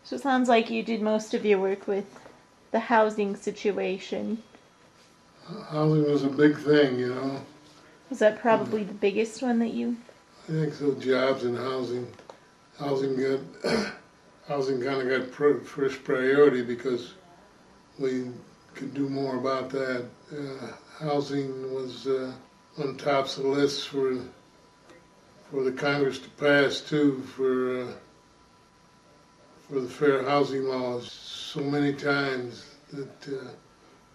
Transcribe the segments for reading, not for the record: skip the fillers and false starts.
So it sounds like you did most of your work with the housing situation. Housing was a big thing, you know. Was that probably the biggest one that you... I think so. Jobs and housing. Housing kind of got first priority because we could do more about that. Housing was on tops of the list for the Congress to pass too for the fair housing laws. So many times that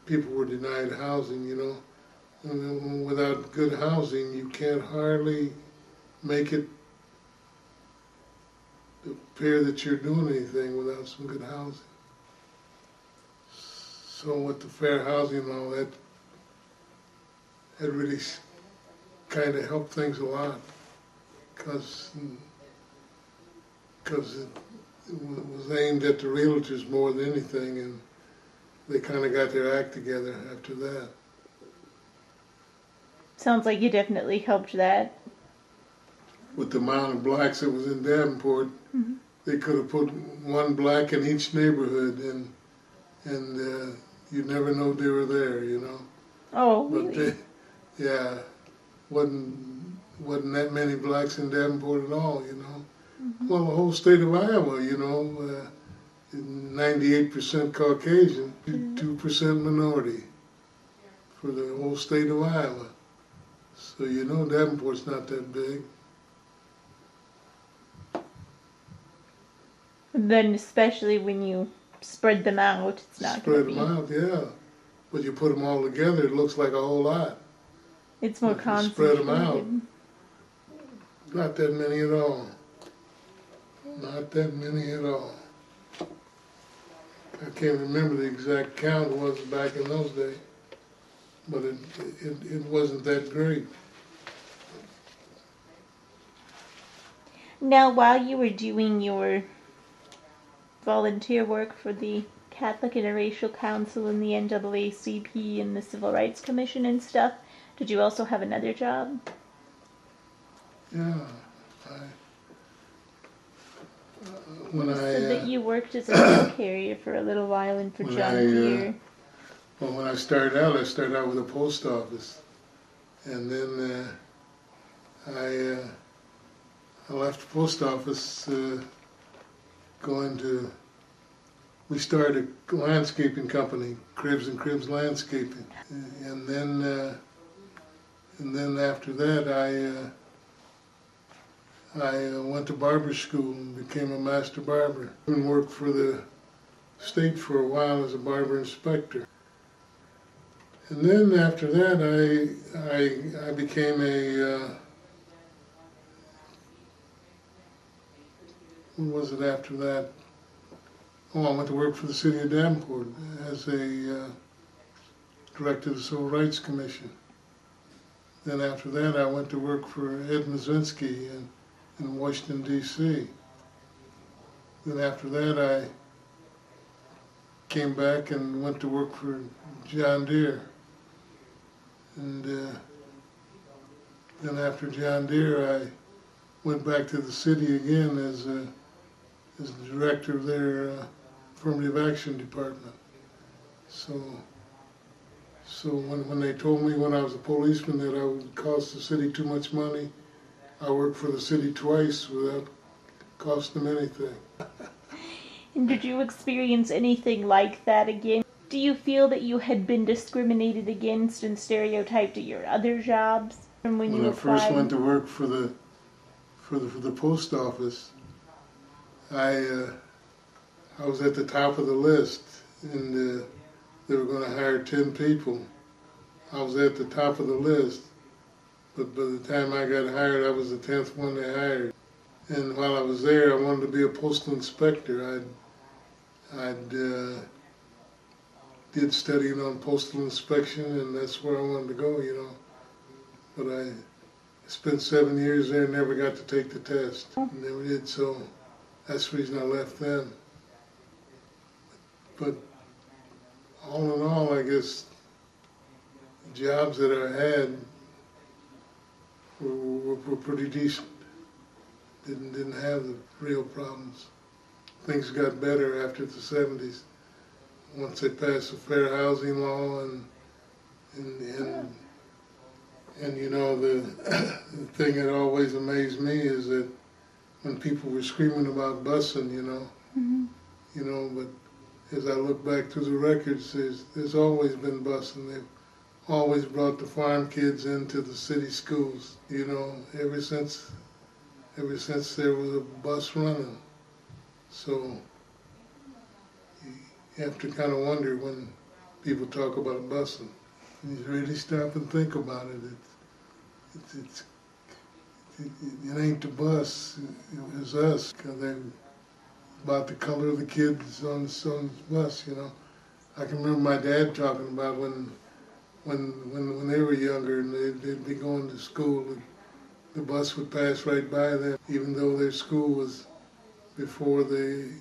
people were denied housing, you know. And without good housing, you can't hardly make it appear that you're doing anything without some good housing. So with the fair housing law, that really kind of helped things a lot, because it was aimed at the realtors more than anything, and they kind of got their act together after that. Sounds like you definitely helped that. With the amount of blacks that was in Davenport, they could have put one black in each neighborhood, and you'd never know they were there, you know. Oh, But really? yeah, wasn't that many blacks in Davenport at all, you know. Well, the whole state of Iowa, you know, 98% Caucasian, 2% minority for the whole state of Iowa. So you know Davenport's not that big. And then especially when you spread them out, it's not going to be... Spread them out, yeah. But you put them all together, it looks like a whole lot. It's more If you concentrated. spread them out, not that many at all. Not that many at all. I can't remember the exact count it was back in those days, but it wasn't that great. Now, while you were doing your volunteer work for the Catholic Interracial Council and the NAACP and the Civil Rights Commission and stuff, did you also have another job? Yeah, when You I said that you worked as a mail carrier for a little while and for John Deere. Well, when I started out with the post office, and then I left the post office, we started a landscaping company, Cribs and Cribs Landscaping, and then after that I went to barber school and became a master barber, and worked for the state for a while as a barber inspector. And then after that I became what was it after that? Oh, I went to work for the city of Davenport as a director of the Civil Rights Commission. Then after that, I went to work for Ed Mazinski in Washington, D.C. Then after that, I came back and went to work for John Deere. And then after John Deere, I went back to the city again as the director of their affirmative action department. So when they told me when I was a policeman that I would cost the city too much money, I worked for the city twice without costing them anything. And did you experience anything like that again? Do you feel that you had been discriminated against and stereotyped at your other jobs from when you I applied? first went to work for the post office, I was at the top of the list, and they were going to hire 10 people. I was at the top of the list, but by the time I got hired, I was the 10th one they hired. And while I was there, I wanted to be a postal inspector. I'd did studying on postal inspection, and that's where I wanted to go, you know. But I spent 7 years there and never got to take the test. Never did, so that's the reason I left them. But all in all, I guess the jobs that I had were pretty decent. Didn't have the real problems. things got better after the 70s. Once they passed the fair housing law and you know, the thing that always amazed me is that when people were screaming about busing, you know, but as I look back through the records, there's always been busing. They've always brought the farm kids into the city schools, you know, ever since there was a bus running. So you have to kind of wonder when people talk about busing. You really stop and think about it. It ain't the bus, it was us, because they about the color of the kids on the bus, you know. I can remember my dad talking about when they were younger and they'd be going to school, the bus would pass right by them, even though their school was before the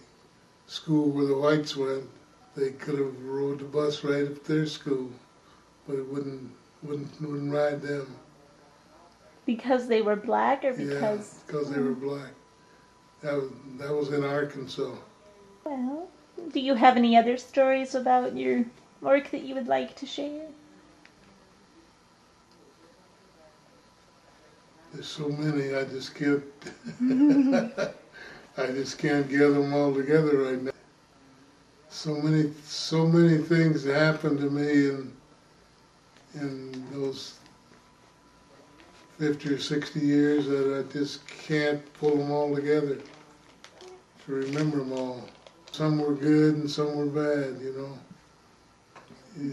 school where the whites went. They could have rode the bus right up their school, but it wouldn't ride them. Because they were black, or because? Yeah, because they were black. That was in Arkansas. Well, do you have any other stories about your work that you would like to share? There's so many, I just can't. I just can't gather them all together right now. So many things happened to me in those 50 or 60 years that I just can't pull them all together to remember them all. Some were good and some were bad, you know.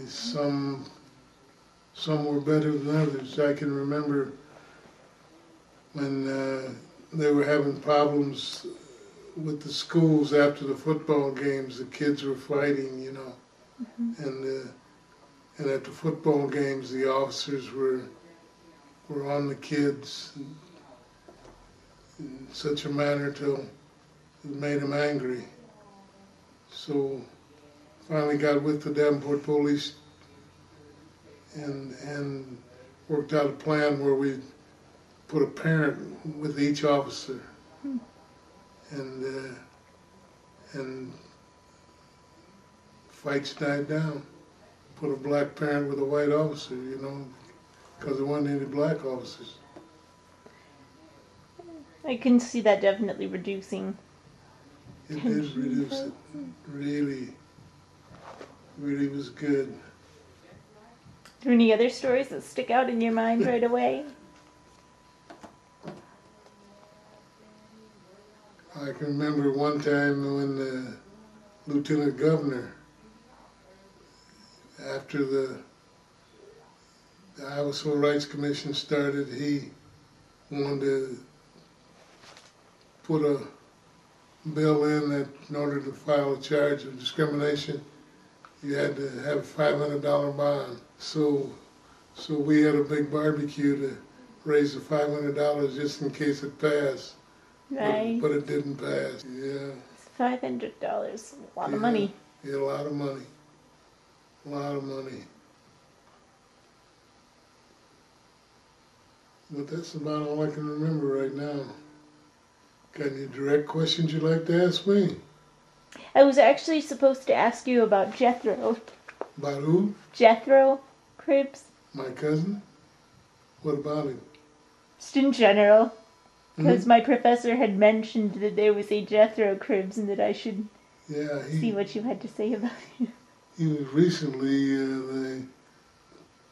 Some were better than others. I can remember when they were having problems with the schools after the football games. The kids were fighting, you know, and at the football games, the officers were on the kids in such a manner till it made them angry. So finally got with the Davenport police and worked out a plan where we put a parent with each officer, and fights died down. Put a black parent with a white officer, you know, because there weren't any black officers. I can see that definitely reducing. It did reduce it. Really was good. Are there any other stories that stick out in your mind right away? I can remember one time when the lieutenant governor, after the Iowa Civil Rights Commission started, he wanted to put a bill in that in order to file a charge of discrimination, you had to have a $500 bond. So we had a big barbecue to raise the $500 just in case it passed. Right. But it didn't pass. Yeah. It's $500. A lot of money. Yeah, a lot of money. A lot of money. But that's about all I can remember right now. Got any direct questions you'd like to ask me? I was actually supposed to ask you about Jethro. About who? Jethro Cribbs. My cousin? What about him? Just in general. Because my professor had mentioned that there was a Jethro Cribbs and that I should see what you had to say about him. He was recently the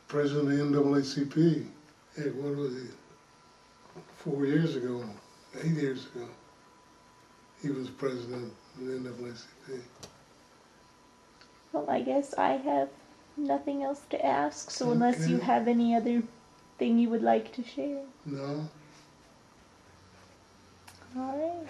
president of the NAACP. Hey, what was he? 4 years ago, 8 years ago. He was president of the NAACP. Well, I guess I have nothing else to ask, so unless you have any other thing you would like to share. No. All right.